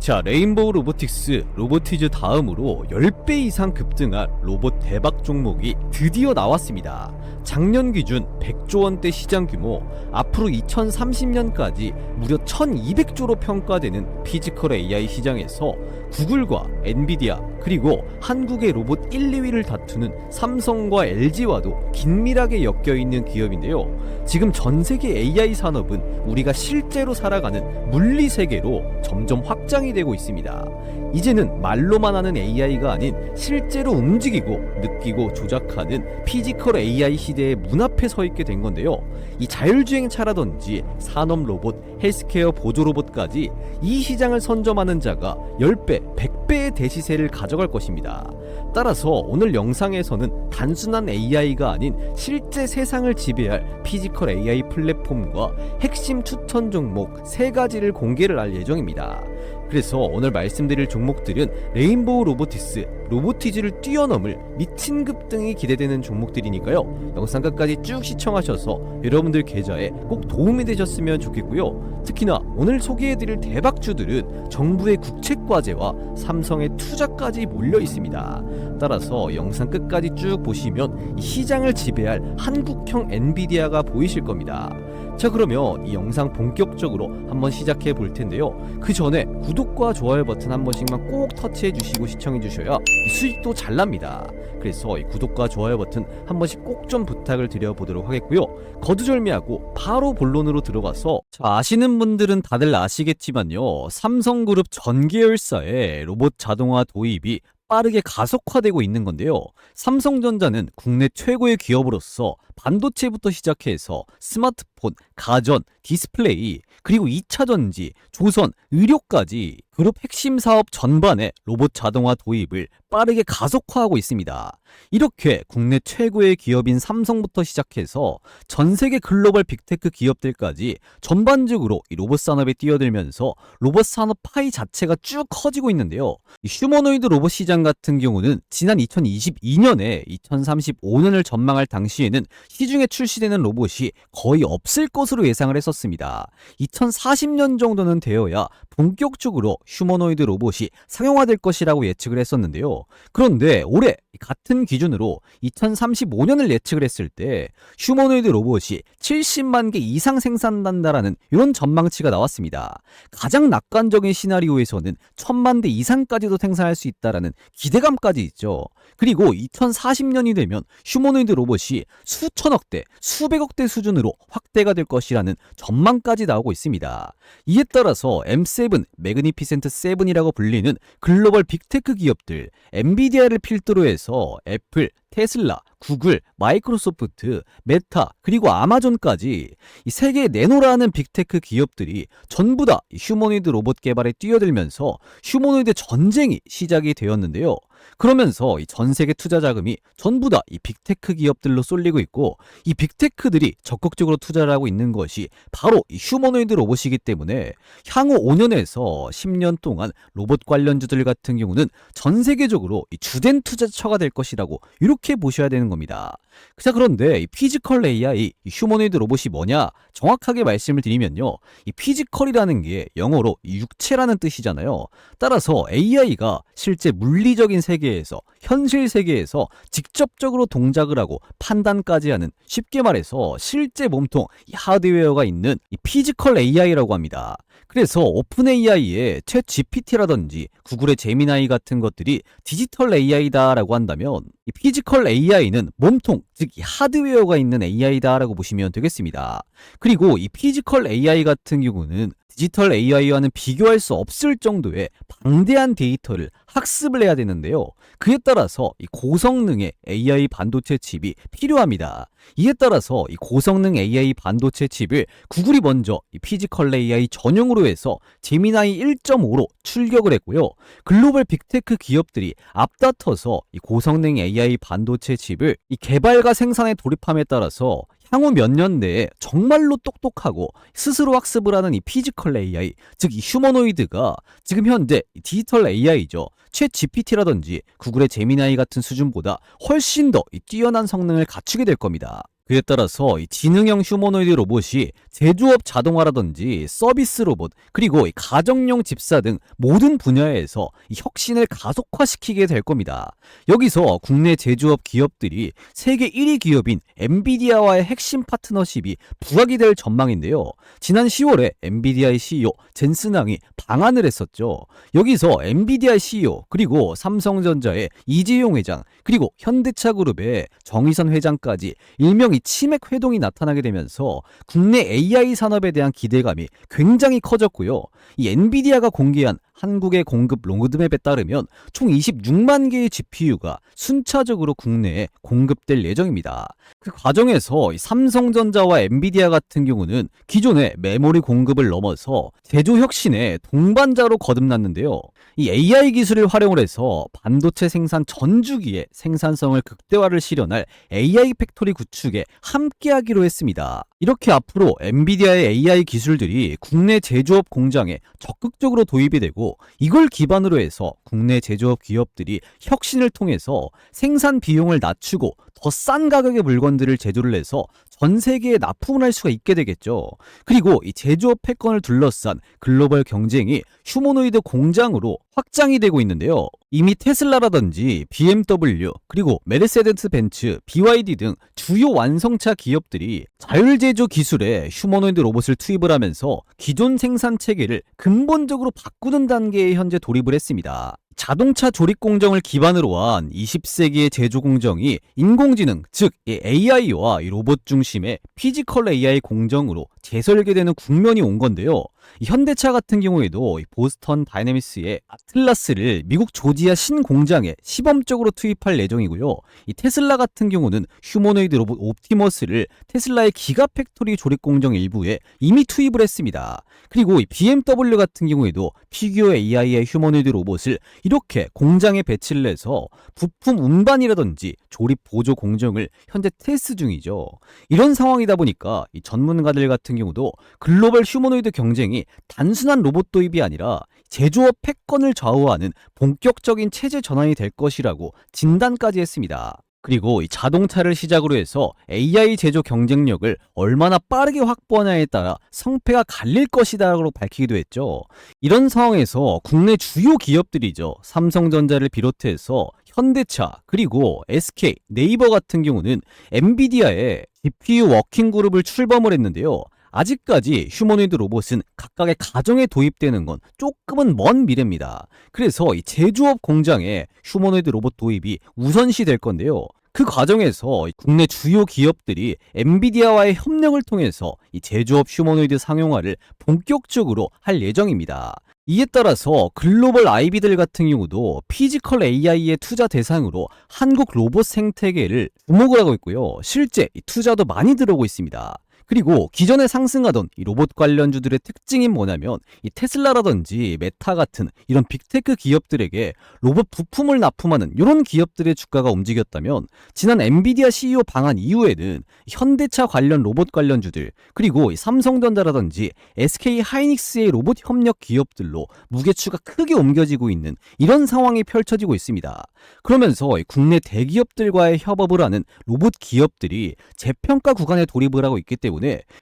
자, 레인보우 로보틱스, 로보티즈 다음으로 10배 이상 급등할 로봇 대박 종목이 드디어 나왔습니다. 작년 기준 100조 원대 시장 규모, 앞으로 2030년까지 무려 1200조로 평가되는 피지컬 AI 시장에서 구글과 엔비디아, 그리고 한국의 로봇 1, 2위를 다투는 삼성과 LG와도 긴밀하게 엮여있는 기업인데요. 지금 전세계 AI 산업은 우리가 실제로 살아가는 물리 세계로 점점 확장이 되고 있습니다. 이제는 말로만 하는 AI가 아닌 실제로 움직이고 느끼고 조작하는 피지컬 AI 시대의 문 앞에 서 있게 된 건데요. 이 자율주행차라든지 산업 로봇, 헬스케어 보조 로봇까지 이 시장을 선점하는 자가 10배, 100배의 대시세를 가져갈 것입니다. 따라서 오늘 영상에서는 단순한 AI가 아닌 실제 세상을 지배할 피지컬 AI 플랫폼과 핵심 추천 종목 3가지를 공개를 할 예정입니다. 그래서 오늘 말씀드릴 종목들은 레인보우 로보틱스, 로보티즈를 뛰어넘을 미친 급등이 기대되는 종목들이니까요. 영상 끝까지 쭉 시청하셔서 여러분들 계좌에 꼭 도움이 되셨으면 좋겠고요. 특히나 오늘 소개해드릴 대박주들은 정부의 국책과제와 삼성의 투자까지 몰려 있습니다. 따라서 영상 끝까지 쭉 보시면 이 시장을 지배할 한국형 엔비디아가 보이실 겁니다. 자, 그러면 이 영상 본격적으로 한번 시작해 볼 텐데요. 그 전에 구독과 좋아요 버튼 한 번씩만 꼭 터치해 주시고 시청해 주셔야 이 수익도 잘 납니다. 그래서 이 구독과 좋아요 버튼 한 번씩 꼭 좀 부탁을 드려보도록 하겠고요. 거두절미하고 바로 본론으로 들어가서, 아시는 분들은 다들 아시겠지만요, 삼성그룹 전 계열사의 로봇 자동화 도입이 빠르게 가속화되고 있는 건데요. 삼성전자는 국내 최고의 기업으로서 반도체부터 시작해서 스마트폰, 가전, 디스플레이, 그리고 2차전지, 조선, 의료까지 그룹 핵심 사업 전반의 로봇 자동화 도입을 빠르게 가속화하고 있습니다. 이렇게 국내 최고의 기업인 삼성부터 시작해서 전 세계 글로벌 빅테크 기업들까지 전반적으로 이 로봇 산업에 뛰어들면서 로봇 산업 파이 자체가 쭉 커지고 있는데요. 이 휴머노이드 로봇 시장 같은 경우는 지난 2022년에 2035년을 전망할 당시에는 시중에 출시되는 로봇이 거의 없을 것으로 예상을 했었습니다. 2040년 정도는 되어야 본격적으로 휴머노이드 로봇이 상용화될 것이라고 예측을 했었는데요. 그런데 올해 같은 기준으로 2035년을 예측을 했을 때 휴머노이드 로봇이 70만 개 이상 생산된다라는 이런 전망치가 나왔습니다. 가장 낙관적인 시나리오에서는 1000만 대 이상까지도 생산할 수 있다라는 기대감까지 있죠. 그리고 2040년이 되면 휴머노이드 로봇이 수천억 대, 수백억 대 수준으로 확대가 될 것이라는 전망까지 나오고 있습니다. 이에 따라서 M7, 매그니피센트 7이라고 불리는 글로벌 빅테크 기업들, 엔비디아를 필두로 해서 애플, 테슬라, 구글, 마이크로소프트, 메타, 그리고 아마존까지 이 세계에 내놓으라는 빅테크 기업들이 전부 다 휴머노이드 로봇 개발에 뛰어들면서 휴머노이드 전쟁이 시작이 되었는데요. 그러면서 이 전 세계 투자 자금이 전부 다 이 빅테크 기업들로 쏠리고 있고, 이 빅테크들이 적극적으로 투자를 하고 있는 것이 바로 이 휴머노이드 로봇이기 때문에 향후 5년에서 10년 동안 로봇 관련주들 같은 경우는 전 세계적으로 이 주된 투자처가 될 것이라고 이렇게 보셔야 되는 겁니다. 자, 그런데 이 피지컬 AI, 이 휴머노이드 로봇이 뭐냐? 정확하게 말씀을 드리면요, 이 피지컬이라는 게 영어로 육체라는 뜻이잖아요. 따라서 AI가 실제 물리적인 세계에서, 현실 세계에서 직접적으로 동작을 하고 판단까지 하는, 쉽게 말해서 실제 몸통, 이 하드웨어가 있는 이 피지컬 AI라고 합니다. 그래서 오픈 AI의 챗 GPT라든지 구글의 제미나이 같은 것들이 디지털 AI다라고 한다면, 이 피지컬 AI는 몸통, 즉 이 하드웨어가 있는 AI다라고 보시면 되겠습니다. 그리고 이 피지컬 AI 같은 경우는 디지털 AI와는 비교할 수 없을 정도의 방대한 데이터를 학습을 해야 되는데요. 그에 따라서 이 고성능의 AI 반도체 칩이 필요합니다. 이에 따라서 이 고성능 AI 반도체 칩을 구글이 먼저 이 피지컬 AI 전용으로 해서 제미나이 1.5로 출격을 했고요. 글로벌 빅테크 기업들이 앞다퉈서 이 고성능 AI 반도체 칩을 이 개발과 생산에 돌입함에 따라서 향후 몇 년 내에 정말로 똑똑하고 스스로 학습을 하는 이 피지컬 AI, 즉 이 휴머노이드가 지금 현재 디지털 AI죠. 챗 GPT라든지 구글의 제미나이 같은 수준보다 훨씬 더 뛰어난 성능을 갖추게 될 겁니다. 그에 따라서 이 지능형 휴머노이드 로봇이 제조업 자동화라든지 서비스 로봇, 그리고 이 가정용 집사 등 모든 분야에서 이 혁신을 가속화시키게 될 겁니다. 여기서 국내 제조업 기업들이 세계 1위 기업인 엔비디아와의 핵심 파트너십이 부각이 될 전망인데요. 지난 10월에 엔비디아의 CEO 젠슨왕이 방한을 했었죠. 여기서 엔비디아 CEO, 그리고 삼성전자의 이재용 회장, 그리고 현대차그룹의 정의선 회장까지 일명 이 치맥 회동이 나타나게 되면서 국내 AI 산업에 대한 기대감이 굉장히 커졌고요. 이 엔비디아가 공개한 한국의 공급 로드맵에 따르면 총 26만 개의 GPU가 순차적으로 국내에 공급될 예정입니다. 그 과정에서 삼성전자와 엔비디아 같은 경우는 기존의 메모리 공급을 넘어서 제조 혁신의 동반자로 거듭났는데요. 이 AI 기술을 활용을 해서 반도체 생산 전 주기의 생산성을 극대화를 실현할 AI 팩토리 구축에 함께하기로 했습니다. 이렇게 앞으로 엔비디아의 AI 기술들이 국내 제조업 공장에 적극적으로 도입이 되고, 이걸 기반으로 해서 국내 제조업 기업들이 혁신을 통해서 생산 비용을 낮추고 더 싼 가격의 물건들을 제조를 해서 전 세계에 납품을 할 수가 있게 되겠죠. 그리고 이 제조업 패권을 둘러싼 글로벌 경쟁이 휴머노이드 공장으로 확장이 되고 있는데요. 이미 테슬라라든지 BMW, 그리고 메르세데스 벤츠, BYD 등 주요 완성차 기업들이 자율제조 기술에 휴머노이드 로봇을 투입을 하면서 기존 생산 체계를 근본적으로 바꾸는 단계에 현재 돌입을 했습니다. 자동차 조립 공정을 기반으로 한 20세기의 제조 공정이 인공지능, 즉 AI와 로봇 중심의 피지컬 AI 공정으로 재설계되는 국면이 온 건데요. 현대차 같은 경우에도 보스턴 다이내믹스의 아틀라스를 미국 조지아 신공장에 시범적으로 투입할 예정이고요. 이 테슬라 같은 경우는 휴머노이드 로봇 옵티머스를 테슬라의 기가팩토리 조립 공정 일부에 이미 투입을 했습니다. 그리고 이 BMW 같은 경우에도 피규어 AI의 휴머노이드 로봇을 이렇게 공장에 배치를 해서 부품 운반이라든지 조립 보조 공정을 현재 테스트 중이죠. 이런 상황이다 보니까 이 전문가들 같은 경우도 글로벌 휴머노이드 경쟁이 단순한 로봇 도입이 아니라 제조업 패권을 좌우하는 본격적인 체제 전환이 될 것이라고 진단까지 했습니다. 그리고 이 자동차를 시작으로 해서 AI 제조 경쟁력을 얼마나 빠르게 확보하냐에 따라 성패가 갈릴 것이다라고 밝히기도 했죠. 이런 상황에서 국내 주요 기업들이죠. 삼성전자를 비롯해서 현대차, 그리고 SK, 네이버 같은 경우는 엔비디아의 GPU 워킹 그룹을 출범을 했는데요. 아직까지 휴머노이드 로봇은 각각의 가정에 도입되는 건 조금은 먼 미래입니다. 그래서 이 제조업 공장에 휴머노이드 로봇 도입이 우선시 될 건데요. 그 과정에서 국내 주요 기업들이 엔비디아와의 협력을 통해서 이 제조업 휴머노이드 상용화를 본격적으로 할 예정입니다. 이에 따라서 글로벌 IB들 같은 경우도 피지컬 AI의 투자 대상으로 한국 로봇 생태계를 주목을 하고 있고요. 실제 투자도 많이 들어오고 있습니다. 그리고 기존에 상승하던 이 로봇 관련주들의 특징이 뭐냐면 이 테슬라라든지 메타 같은 이런 빅테크 기업들에게 로봇 부품을 납품하는 이런 기업들의 주가가 움직였다면, 지난 엔비디아 CEO 방한 이후에는 현대차 관련 로봇 관련주들, 그리고 이 삼성전자라든지 SK 하이닉스의 로봇 협력 기업들로 무게추가 크게 옮겨지고 있는 이런 상황이 펼쳐지고 있습니다. 그러면서 국내 대기업들과의 협업을 하는 로봇 기업들이 재평가 구간에 돌입을 하고 있기 때문에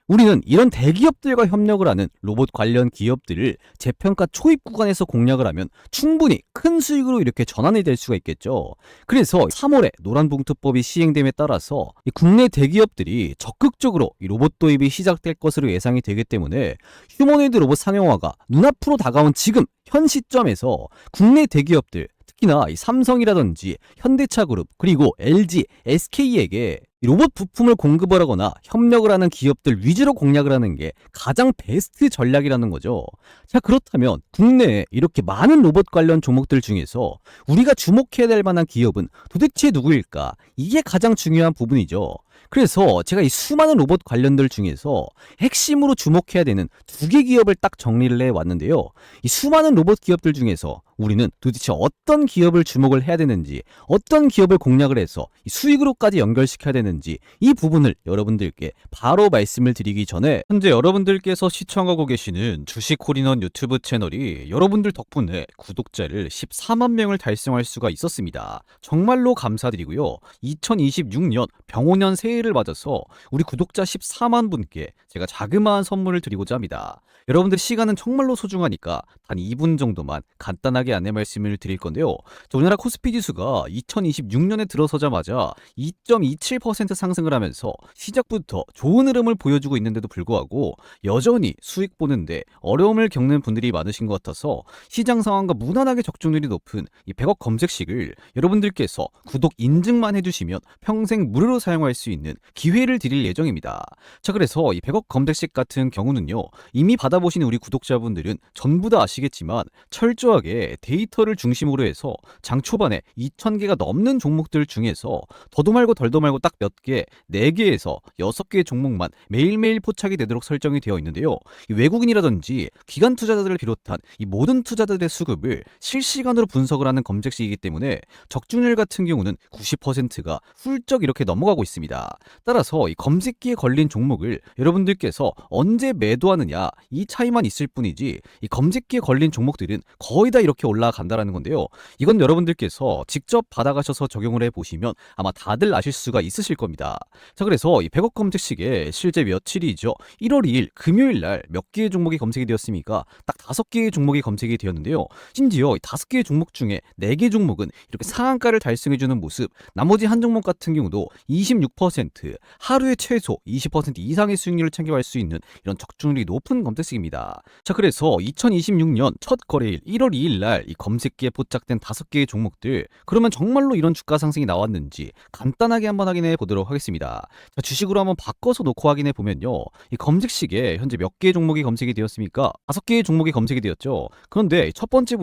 우리는 이런 대기업들과 협력을 하는 로봇 관련 기업들을 재평가 초입 구간에서 공략을 하면 충분히 큰 수익으로 이렇게 전환이 될 수가 있겠죠. 그래서 3월에 노란봉투법이 시행됨에 따라서 이 국내 대기업들이 적극적으로 이 로봇 도입이 시작될 것으로 예상이 되기 때문에 휴머노이드 로봇 상용화가 눈앞으로 다가온 지금 현 시점에서 국내 대기업들, 특히나 이 삼성이라든지 현대차그룹, 그리고 LG, SK에게 로봇 부품을 공급을 하거나 협력을 하는 기업들 위주로 공략을 하는 게 가장 베스트 전략이라는 거죠. 자, 그렇다면 국내에 이렇게 많은 로봇 관련 종목들 중에서 우리가 주목해야 될 만한 기업은 도대체 누구일까? 이게 가장 중요한 부분이죠. 그래서 제가 이 수많은 로봇 관련들 중에서 핵심으로 주목해야 되는 두 개 기업을 딱 정리를 해왔는데요. 이 수많은 로봇 기업들 중에서 우리는 도대체 어떤 기업을 주목을 해야 되는지, 어떤 기업을 공략을 해서 이 수익으로까지 연결시켜야 되는지, 이 부분을 여러분들께 바로 말씀을 드리기 전에 현재 여러분들께서 시청하고 계시는 주식콜인원 유튜브 채널이 여러분들 덕분에 구독자를 14만 명을 달성할 수가 있었습니다. 정말로 감사드리고요. 2026년 병오년 새해를 맞아서 우리 구독자 14만 분께 제가 자그마한 선물을 드리고자 합니다. 여러분들 시간은 정말로 소중하니까 단 2분 정도만 간단하게 안내 말씀을 드릴 건데요. 우리나라 코스피 지수가 2026년에 들어서자마자 2.27% 상승을 하면서 시작부터 좋은 흐름을 보여주고 있는데도 불구하고 여전히 수익 보는데 어려움을 겪는 분들이 많으신 것 같아서 시장 상황과 무난하게 적중률이 높은 이 100억 검색식을 여러분들께서 구독 인증만 해주시면 평생 무료로 사용할 수 있는 기회를 드릴 예정입니다. 자, 그래서 이 100억 검색식 같은 경우는요, 이미 받아보신 우리 구독자분들은 전부 다 아시겠지만 철저하게 데이터를 중심으로 해서 장 초반에 2,000개가 넘는 종목들 중에서 더도 말고 덜도 말고 딱 몇 개, 4개에서 6개의 종목만 매일매일 포착이 되도록 설정이 되어 있는데요. 이 외국인이라든지 기관 투자자들을 비롯한 이 모든 투자자들의 수급을 실시간으로 분석을 하는 검색식이기 때문에 적중률 같은 경우는 90%가 훌쩍 이렇게 넘어가고 있습니다. 따라서 이 검색기에 걸린 종목을 여러분들께서 언제 매도하느냐, 이 차이만 있을 뿐이지 이 검색기에 걸린 종목들은 거의 다 이렇게 올라간다라는 건데요. 이건 여러분들께서 직접 받아가셔서 적용을 해보시면 아마 다들 아실 수가 있으실 겁니다. 자, 그래서 이 100억 검색식에 실제 며칠이죠. 1월 2일 금요일 날 몇 개의 종목이 검색이 되었습니까? 딱 5개의 종목이 검색이 되었는데요. 심지어 5개의 종목 중에 4개 종목은 이렇게 상한가를 달성해주는 모습, 나머지 한 종목 같은 경우도 26%, 하루에 최소 20% 이상의 수익률을 챙겨갈 수 있는 이런 적중률이 높은 검색식입니다. 자, 그래서 2026년 첫 거래일 1월 2일 날 이 검색기에 포착된 5개의 종목들, 그러면 정말로 이런 주가 상승이 나왔는지 간단하게 한번 확인해 보도록 하겠습니다. 자, 주식으로 한번 바꿔서 놓고 확인해 보면요, 이 검색식에 현재 몇 개의 종목이 검색이 되었습니까? 5개의 종목이 검색이 되었죠. 그런데 첫 번째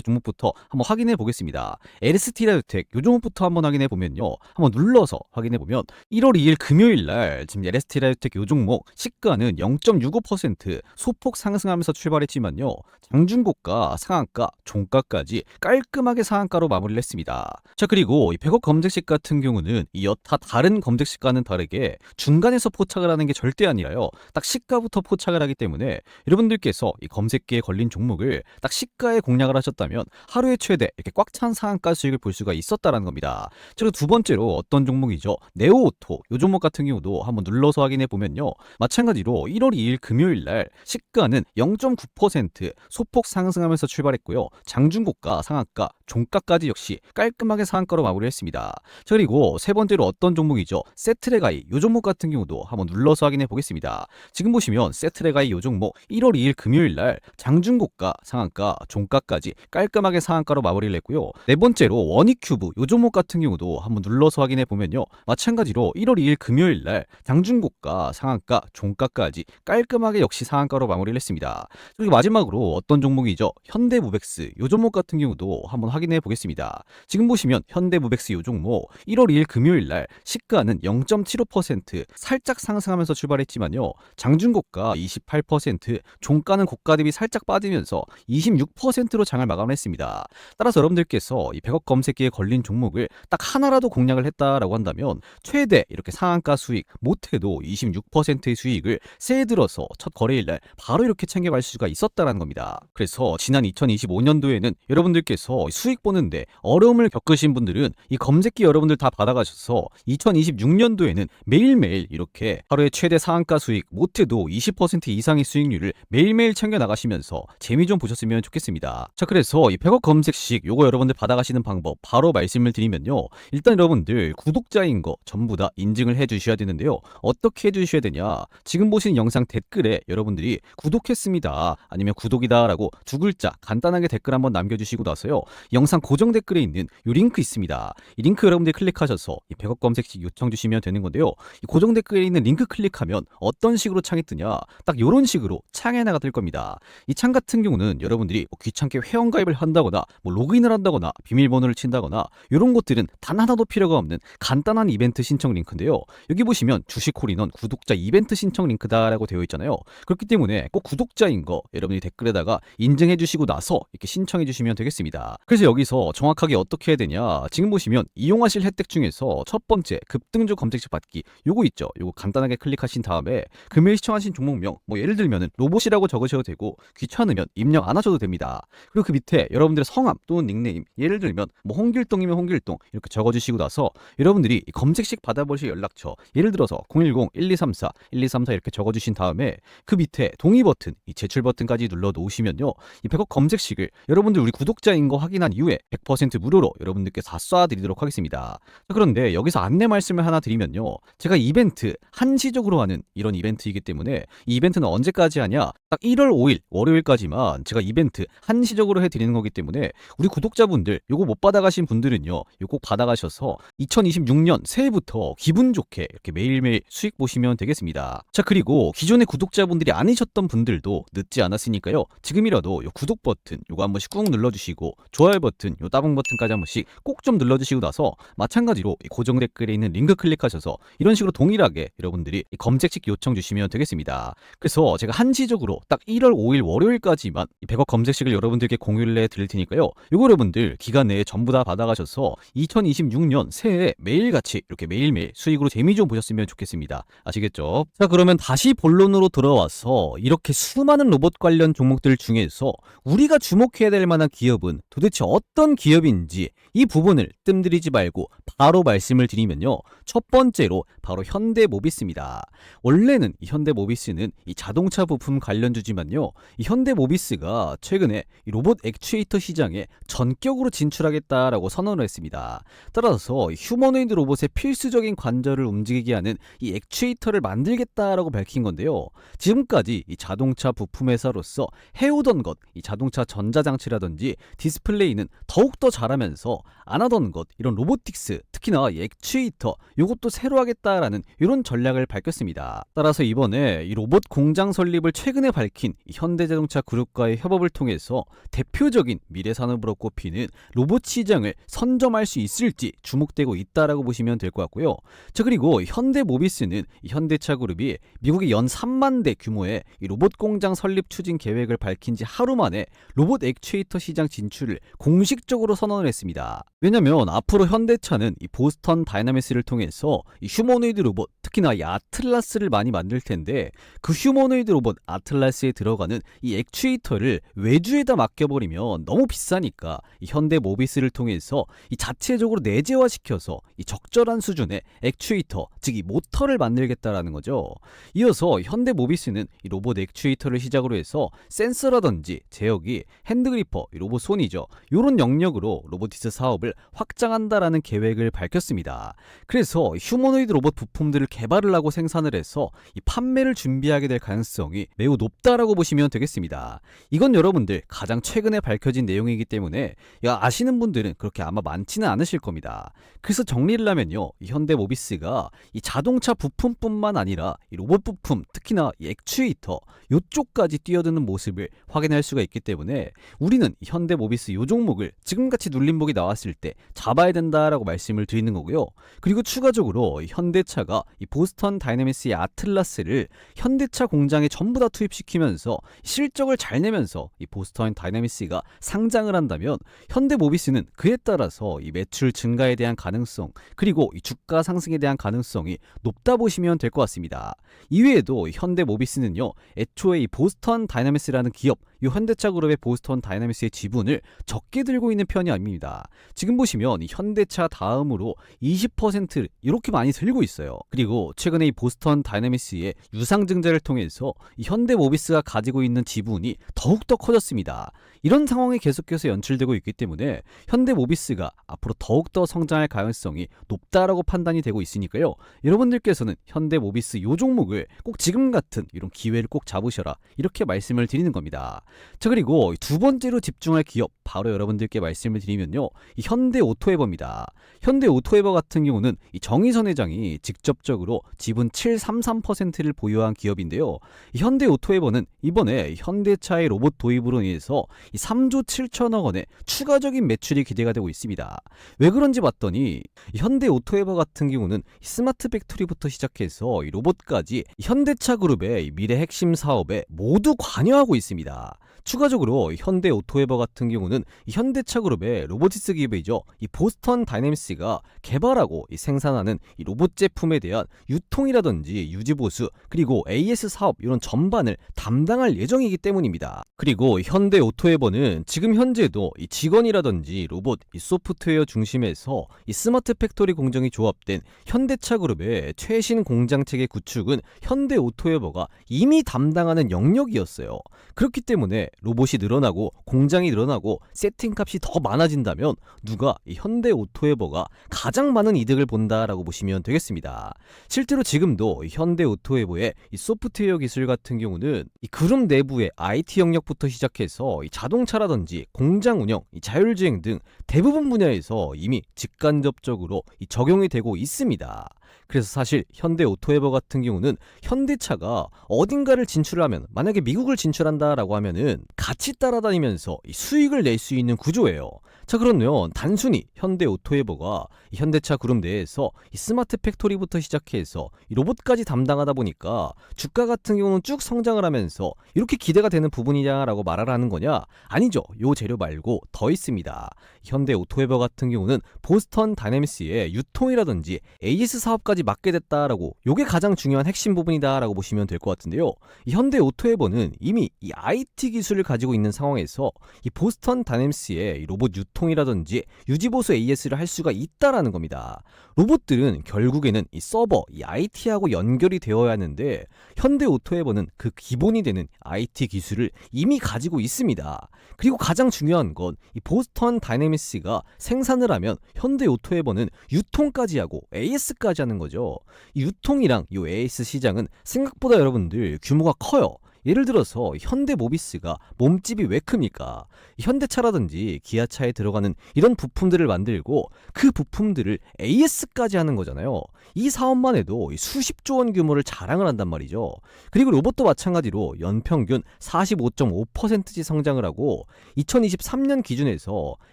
종목부터 한번 확인해 보겠습니다. LST라이오텍 이 종목부터 한번 확인해 보면요, 한번 눌러서 확인해 보면 1월 2일 금요일 날 지금 LST라이오텍 이 종목 시가는 0.65% 소폭 상승하면서 출발했지만요, 장중고가, 상한가, 종가까지 깔끔하게 상한가로 마무리를 했습니다. 자, 그리고 이 100억 검색식 같은 경우는 이 여타 다른 검색식과는 다르게 중간에서 포착을 하는 게 절대 아니라요, 딱 시가부터 포착을 하기 때문에 여러분들께서 이 검색기에 걸린 종목을 딱 시가에 공략을 하셨다면 하루에 최대 이렇게 꽉 찬 상한가 수익을 볼 수가 있었다라는 겁니다. 그리고 두 번째로 어떤 종목이죠? 네오오토 이 종목 같은 경우도 한번 눌러서 확인해 보면요, 마찬가지로 1월 2일 금요일 날 시가는 0.9% 소폭 상승하면서 출발했고요. 장중고가, 상한가, 종가까지 역시 깔끔하게 상한가로 마무리했습니다. 자, 그리고 세 번째로 어떤 종목이죠? 세트레가이 이 종목 같은 경우도 한번 눌러서 확인해 보겠습니다. 지금 보시면 세트레가이 이 종목 1월 2일 금요일 날 장중고가, 상한가, 종가까지 깔끔하게 상한가로 마무리를 했고요. 네 번째로 원익큐브 이 종목 같은 경우도 한번 눌러서 확인해 보면요, 마찬가지로 1월 2일 금요일 날 장중고가, 상한가, 종가까지 깔끔하게 역시 상한가로 마무리를 했습니다. 그리고 마지막으로 어떤 종목이죠? 현대무벡스 이 종목 같은 경우도 한번 확인해 보겠습니다. 지금 보시면 현대무벡스 이 종목 1월 2일 금요일 날 시가는 0.75% 살짝 상승하면서 출발했지만요, 장중고가 28%, 종가는 고가 대비 살짝 빠지면서 26%로 장을 마감했습니다. 따라서 여러분들께서 이 100억 검색기에 걸린 종목을 딱 하나라도 공략을 했다라고 한다면 최대 이렇게 상한가 수익, 못해도 26%의 수익을 새해 들어서 첫 거래일 날 바로 이렇게 챙겨갈 수가 있었다라는 겁니다. 그래서 지난 2025년도에는 여러분들께서 수익 보는데 어려움을 겪으신 분들은 이 검색기 여러분들 다 받아가셔서 2026년도에는 매일매일 이렇게 하루에 최대 상한가 수익, 못해도 20% 이상의 수익률을 매일매일 챙겨 나가시면서 재미 좀 보셨으면 좋겠습니다. 자, 그래서 이 100억 검색식 요거 여러분들 받아가시는 방법 바로 말씀을 드리면요, 일단 여러분들 구독자인 거 전부 다 인증을 해 주셔야 되는데요, 어떻게 해 주셔야 되냐, 지금 보시는 영상 댓글에 여러분들이 구독했습니다 아니면 구독이다 라고 두 글자 간단하게 댓글 한번 남겨주시고 나서요, 영상 고정 댓글에 있는 이 링크 있습니다. 이 링크 여러분들이 클릭하셔서 이 100억 검색식 요청 주시면 되는 건데요. 이 고정 댓글에 있는 링크 클릭하면 어떤 식으로 창이 뜨냐? 딱 이런 식으로 창에 하나가 뜰 겁니다. 이 창 같은 경우는 여러분들이 뭐 귀찮게 회원가입을 한다거나 뭐 로그인을 한다거나 비밀번호를 친다거나 이런 것들은 단 하나도 필요가 없는 간단한 이벤트 신청 링크인데요. 여기 보시면 주식콜인원 구독자 이벤트 신청 링크다라고 되어 있잖아요. 그렇기 때문에 꼭 구독자인 거 여러분이 댓글에다가 인증해 주시고 나서 이렇게 신청해 주시면 되겠습니다. 그래서 여기서 정확하게 어떻게 해야 되냐? 지금 보시면 이용하실 혜택 중에서 첫 번째 급등주 검색식 받기 요거 있죠. 요거 간단하게 클릭하신 다음에 금일 시청하신 종목명 뭐 예를 들면은 로봇이라고 적으셔도 되고 귀찮으면 입력 안 하셔도 됩니다. 그리고 그 밑에 여러분들의 성함 또는 닉네임 예를 들면 뭐 홍길동이면 홍길동 이렇게 적어주시고 나서 여러분들이 검색식 받아보실 연락처 예를 들어서 010-1234-1234 이렇게 적어주신 다음에 그 밑에 동의 버튼 이 제출 버튼까지 눌러 놓으시면요 이 100억 검색식을 여러분들 우리 구독자인 거 확인한 이후에 100% 무료로 여러분들께 다 쏴드리도록 하겠습니다. 그런데 여기서 안내 말씀을 하나 드리면요 제가 이벤트 한시적으로 하는 이런 이벤트이기 때문에 이 이벤트는 언제까지 하냐 딱 1월 5일 월요일까지만 제가 이벤트 한시적으로 해드리는 거기 때문에 우리 구독자분들 요거 못 받아가신 분들은요 요거 꼭 받아가셔서 2026년 새해부터 기분 좋게 이렇게 매일매일 수익 보시면 되겠습니다. 자 그리고 기존의 구독자분들이 아니셨던 분들도 늦지 않았으니까요 지금이라도 요 구독 버튼 요거 한 번씩 꾹 눌러주시고 좋아요 버튼 요 따봉 버튼까지 한 번씩 꼭 좀 눌러주시고 나서 마찬가지로 이 고정 댓글에 있는 링크 클릭하셔서 이런 식으로 동일하게 여러분들이 이 검색식 요청 주시면 되겠습니다. 그래서 제가 한시적으로 딱 1월 5일 월요일까지만 이 100억 검색식을 여러분들께 공유를 해 드릴 테니까요 요거 여러분들 기간 내에 전부 다 받아가셔서 2026년 새해에 매일같이 이렇게 매일매일 수익으로 재미 좀 보셨으면 좋겠습니다. 아시겠죠? 자 그러면 다시 본론으로 들어와서 이렇게 수많은 로봇 관련 종목들 중에서 우리가 주목해야 될 만한 기업은 도대체 어떤 기업인지 이 부분을 뜸들이지 말고 바로 말씀을 드리면요 첫 번째로 바로 현대모비스입니다. 원래는 이 현대모비스는 이 자동차 부품 관련주지만요 이 현대모비스가 최근에 이 로봇 액추에이터 시장에 전격으로 진출하겠다라고 선언을 했습니다. 따라서 휴머노이드 로봇의 필수적인 관절을 움직이게 하는 이 액추에이터를 만들겠다라고 밝힌 건데요. 지금까지 이 자동차 부품 회사로서 해오던 것, 이 자동차 전자장치라든지 디스플레이는 더욱더 잘하면서 안 하던 것, 이런 로보틱스, 특히나 이 액추에이터 이것도 새로 하겠다라는 이런 전략을 밝혔습니다. 따라서 이번에 이 로봇 공장 설립을 최근에 밝힌 이 현대자동차 그룹과의 협업을 통해서 대표적인 미래 산업으로 꼽히는 로봇 시장을 선점할 수 있을지 주목되고 있다라고 보시면 될 것 같고요. 자 그리고 현대모비스는 이 현대차 그룹이 미국의 연 3만 대 규모의 이 로봇 공장 설립 추진 계획을 밝힌 지 하루 만에 로봇 액추에이터 시장 진출을 공식적으로 선언을 했습니다. 왜냐면 앞으로 현대차는 이 보스턴 다이나미스를 통해서 이 휴머노이드 로봇 특히나 이 아틀라스를 많이 만들 텐데 그 휴머노이드 로봇 아틀라스에 들어가는 이 액추에이터를 외주에다 맡겨버리면 너무 비싸니까 이 현대모비스를 통해서 이 자체적으로 내재화시켜서 이 적절한 수준의 액추에이터 즉 이 모터를 만들겠다라는 거죠. 이어서 현대모비스는 이 로봇 액추에이터를 시작으로 해서 센서라든지 제어기, 핸드그리퍼, 이 로봇 손이죠. 이런 영역으로 로보티스 사업을 확장한다라는 계획을 밝혔습니다. 그래서 휴머노이드 로봇 부품들을 개발을 하고 생산을 해서 이 판매를 준비하게 될 가능성이 매우 높다라고 보시면 되겠습니다. 이건 여러분들 가장 최근에 밝혀진 내용이기 때문에 아시는 분들은 그렇게 아마 많지는 않으실 겁니다. 그래서 정리를 하면요, 이 현대모비스가 이 자동차 부품뿐만 아니라 이 로봇 부품, 특히나 이 액추에이터 이쪽까지 뛰어드는 모습을 확인할 수가 있기 때문에 우리는 이 현대모비스 이 종목을 지금같이 눌림목이 나왔을 때 잡아야 된다라고 말씀을 드리는 거고요. 그리고 추가적으로 현대차가 이 보스턴 다이내미스의 아틀라스를 현대차 공장에 전부 다 투입시키면서 실적을 잘 내면서 이 보스턴 다이내미스가 상장을 한다면 현대모비스는 그에 따라서 이 매출 증가에 대한 가능성 그리고 이 주가 상승에 대한 가능성이 높다 보시면 될 것 같습니다. 이외에도 현대모비스는요 애초에 이 보스턴 다이내미스라는 기업 이 현대차 그룹의 보스턴 다이내미스의 지분을 적게 들고 있는 편이 아닙니다. 지금 보시면 이 현대차 다음으로 20% 이렇게 많이 들고 있어요. 그리고 최근에 이 보스턴 다이내미스의 유상증자를 통해서 이 현대모비스가 가지고 있는 지분이 더욱더 커졌습니다. 이런 상황이 계속해서 연출되고 있기 때문에 현대모비스가 앞으로 더욱더 성장할 가능성이 높다라고 판단이 되고 있으니까요. 여러분들께서는 현대모비스 이 종목을 꼭 지금 같은 이런 기회를 꼭 잡으셔라 이렇게 말씀을 드리는 겁니다. 자 그리고 두 번째로 집중할 기업 바로 여러분들께 말씀을 드리면요, 이 현대오토에버입니다. 현대오토에버 같은 경우는 이 정의선 회장이 직접적으로 지분 733%를 보유한 기업인데요. 이 현대오토에버는 이번에 현대차의 로봇 도입으로 인해서 이 3조 7천억 원의 추가적인 매출이 기대가 되고 있습니다. 왜 그런지 봤더니 현대오토에버 같은 경우는 스마트 팩토리부터 시작해서 이 로봇까지 현대차 그룹의 미래 핵심 사업에 모두 관여하고 있습니다. 추가적으로 현대오토에버 같은 경우는 현대차 그룹의 로보티스 기업이죠, 이 보스턴 다이내믹스가 개발하고 생산하는 이 로봇 제품에 대한 유통이라든지 유지보수 그리고 AS 사업 이런 전반을 담당할 예정이기 때문입니다. 그리고 현대오토에버는 지금 현재도 이 직원이라든지 로봇, 이 소프트웨어 중심에서 이 스마트 팩토리 공정이 조합된 현대차 그룹의 최신 공장 체계 구축은 현대오토에버가 이미 담당하는 영역이었어요. 그렇기 때문에 로봇이 늘어나고 공장이 늘어나고 세팅값이 더 많아진다면 누가 이 현대오토에버가 가장 많은 이득을 본다라고 보시면 되겠습니다. 실제로 지금도 현대오토에버의 이 소프트웨어 기술 같은 경우는 이 그룹 내부의 IT 영역부터 시작해서 이 자동차라든지 공장 운영, 이 자율주행 등 대부분 분야에서 이미 직간접적으로 이 적용이 되고 있습니다. 그래서 사실 현대오토에버 같은 경우는 현대차가 어딘가를 진출하면, 만약에 미국을 진출한다라고 하면은 같이 따라다니면서 수익을 낼 수 있는 구조예요. 자, 그러면 단순히 현대오토에버가 현대차 그룹 내에서 스마트 팩토리부터 시작해서 로봇까지 담당하다 보니까 주가 같은 경우는 쭉 성장을 하면서 이렇게 기대가 되는 부분이냐라고 말을 하는 거냐? 아니죠. 요 재료 말고 더 있습니다. 현대오토에버 같은 경우는 보스턴 다이내믹스의 유통이라든지 AS 사업까지 맡게 됐다라고, 요게 가장 중요한 핵심 부분이다라고 보시면 될 것 같은데요. 현대오토에버는 이미 이 IT 기술을 가지고 있는 상황에서 이 보스턴 다이내믹스의 로봇 유통이라든지 유지보수 AS를 할 수가 있다라는 겁니다. 로봇들은 결국에는 이 서버, 이 IT하고 연결이 되어야 하는데 현대오토에버는 그 기본이 되는 IT 기술을 이미 가지고 있습니다. 그리고 가장 중요한 건 이 보스턴 다이내믹스가 생산을 하면 현대오토에버는 유통까지 하고 AS까지 하는 거죠. 이 유통이랑 이 AS 시장은 생각보다 여러분들 규모가 커요. 예를 들어서 현대모비스가 몸집이 왜 큽니까? 현대차라든지 기아차에 들어가는 이런 부품들을 만들고 그 부품들을 AS까지 하는 거잖아요. 이 사업만 해도 수십조 원 규모를 자랑을 한단 말이죠. 그리고 로봇도 마찬가지로 연평균 45.5%씩 성장을 하고 2023년 기준에서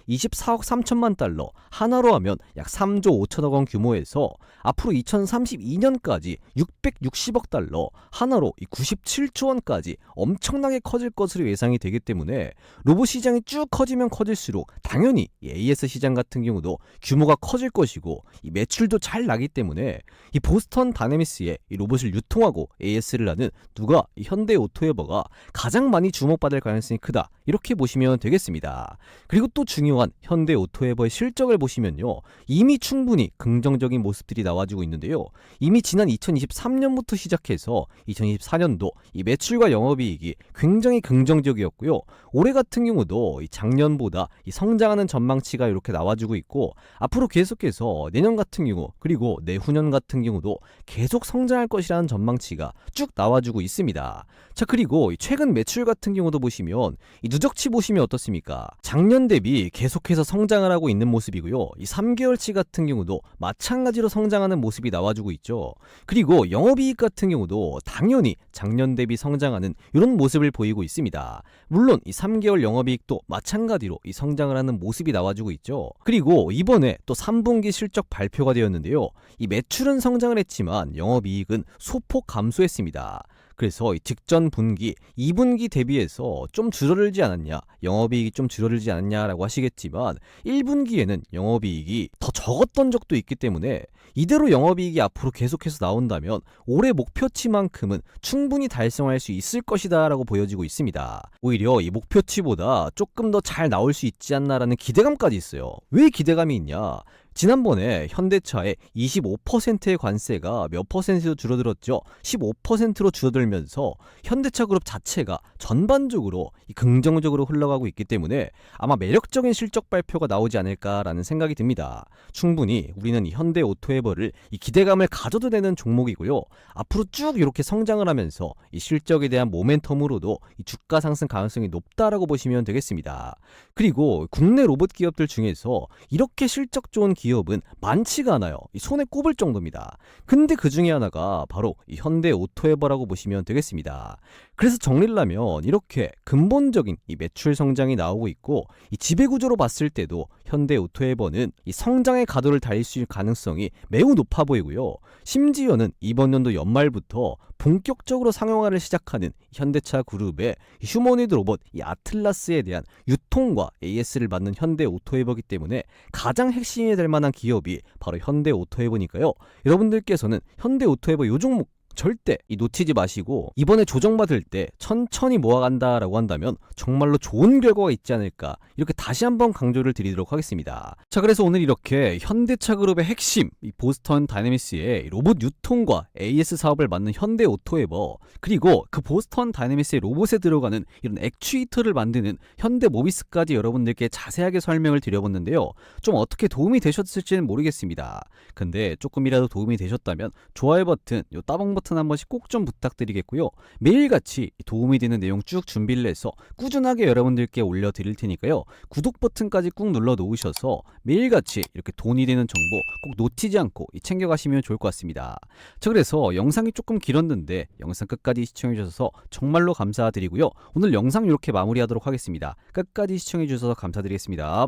24억 3천만 달러, 하나로 하면 약 3조 5천억 원 규모에서 앞으로 2032년까지 660억 달러, 하나로 97조 원까지 엄청나게 커질 것으로 예상이 되기 때문에 로봇 시장이 쭉 커지면 커질수록 당연히 이 AS 시장 같은 경우도 규모가 커질 것이고 이 매출도 잘 나기 때문에 이 보스턴 다이내믹스의 이 로봇을 유통하고 AS를 하는 누가 이 현대오토에버가 가장 많이 주목받을 가능성이 크다, 이렇게 보시면 되겠습니다. 그리고 또 중요한 현대오토에버의 실적을 보시면요, 이미 충분히 긍정적인 모습들이 나와주고 있는데요. 이미 지난 2023년부터 시작해서 2024년도 이 매출과 영업이익이 굉장히 긍정적이었고요. 올해 같은 경우도 이 작년보다 이 성장하는 전망치가 이렇게 나와주고 있고 앞으로 계속해서 내년 같은 경우 그리고 내후년 같은 경우도 계속 성장할 것이라는 전망치가 쭉 나와주고 있습니다. 자, 그리고 최근 매출 같은 경우도 보시면 이 누적치 보시면 어떻습니까? 작년 대비 계속해서 성장을 하고 있는 모습이고요. 이 3개월치 같은 경우도 마찬가지로 성장하는 모습이 나와주고 있죠. 그리고 영업이익 같은 경우도 당연히 작년 대비 성장하는 이런 모습을 보이고 있습니다. 물론 이 3개월 영업이익도 마찬가지로 이 성장을 하는 모습이 나와주고 있죠. 그리고 이번에 또 3분기 실적 발표가 되었는데요. 이 매출은 성장을 했지만 영업이익은 소폭 감소했습니다. 그래서 직전 분기, 2분기 대비해서 좀 줄어들지 않았냐, 영업이익이 좀 줄어들지 않았냐라고 하시겠지만 1분기에는 영업이익이 더 적었던 적도 있기 때문에 이대로 영업이익이 앞으로 계속해서 나온다면 올해 목표치만큼은 충분히 달성할 수 있을 것이다 라고 보여지고 있습니다. 오히려 이 목표치보다 조금 더 잘 나올 수 있지 않나라는 기대감까지 있어요. 왜 기대감이 있냐? 지난번에 현대차의 25%의 관세가 몇 퍼센트로 줄어들었죠? 15%로 줄어들면서 현대차 그룹 자체가 전반적으로 긍정적으로 흘러가고 있기 때문에 아마 매력적인 실적 발표가 나오지 않을까라는 생각이 듭니다. 충분히 우리는 이 현대 오토에버를 이 기대감을 가져도 되는 종목이고요. 앞으로 쭉 이렇게 성장을 하면서 이 실적에 대한 모멘텀으로도 이 주가 상승 가능성이 높다라고 보시면 되겠습니다. 그리고 국내 로봇 기업들 중에서 이렇게 실적 좋은 기업은 많지가 않아요. 이 손에 꼽을 정도입니다. 근데 그 중에 하나가 바로 이 현대 오토에버라고 보시면 되겠습니다. 그래서 정리를 하면 이렇게 근본적인 이 매출 성장이 나오고 있고, 이 지배 구조로 봤을 때도 현대 오토에버는 이 성장의 가도를 달릴 수 있는 가능성이 매우 높아 보이고요. 심지어는 이번 연도 연말부터 본격적으로 상용화를 시작하는 현대차 그룹의 휴머노이드 로봇 이 아틀라스에 대한 유통과 AS를 맡는 현대 오토에버이기 때문에 가장 핵심이 될 만한 기업이 바로 현대 오토에버니까요. 여러분들께서는 현대 오토에버 요 종목 절대 놓치지 마시고, 이번에 조정받을 때 천천히 모아간다라고 한다면 정말로 좋은 결과가 있지 않을까, 이렇게 다시 한번 강조를 드리도록 하겠습니다. 자, 그래서 오늘 이렇게 현대차 그룹의 핵심 이 보스턴 다이내믹스의 로봇 유통과 AS 사업을 맡는 현대 오토에버, 그리고 그 보스턴 다이내믹스의 로봇에 들어가는 이런 액추에이터를 만드는 현대 모비스까지 여러분들께 자세하게 설명을 드려봤는데요. 좀 어떻게 도움이 되셨을지는 모르겠습니다. 근데 조금이라도 도움이 되셨다면 좋아요 버튼, 요 따봉 버튼 한 번씩 꼭 좀 부탁드리겠고요. 매일같이 도움이 되는 내용 쭉 준비를 해서 꾸준하게 여러분들께 올려드릴 테니까요. 구독 버튼까지 꾹 눌러 놓으셔서 매일같이 이렇게 돈이 되는 정보 꼭 놓치지 않고 챙겨가시면 좋을 것 같습니다. 자, 그래서 영상이 조금 길었는데 영상 끝까지 시청해주셔서 정말로 감사드리고요. 오늘 영상 이렇게 마무리하도록 하겠습니다. 끝까지 시청해주셔서 감사드리겠습니다.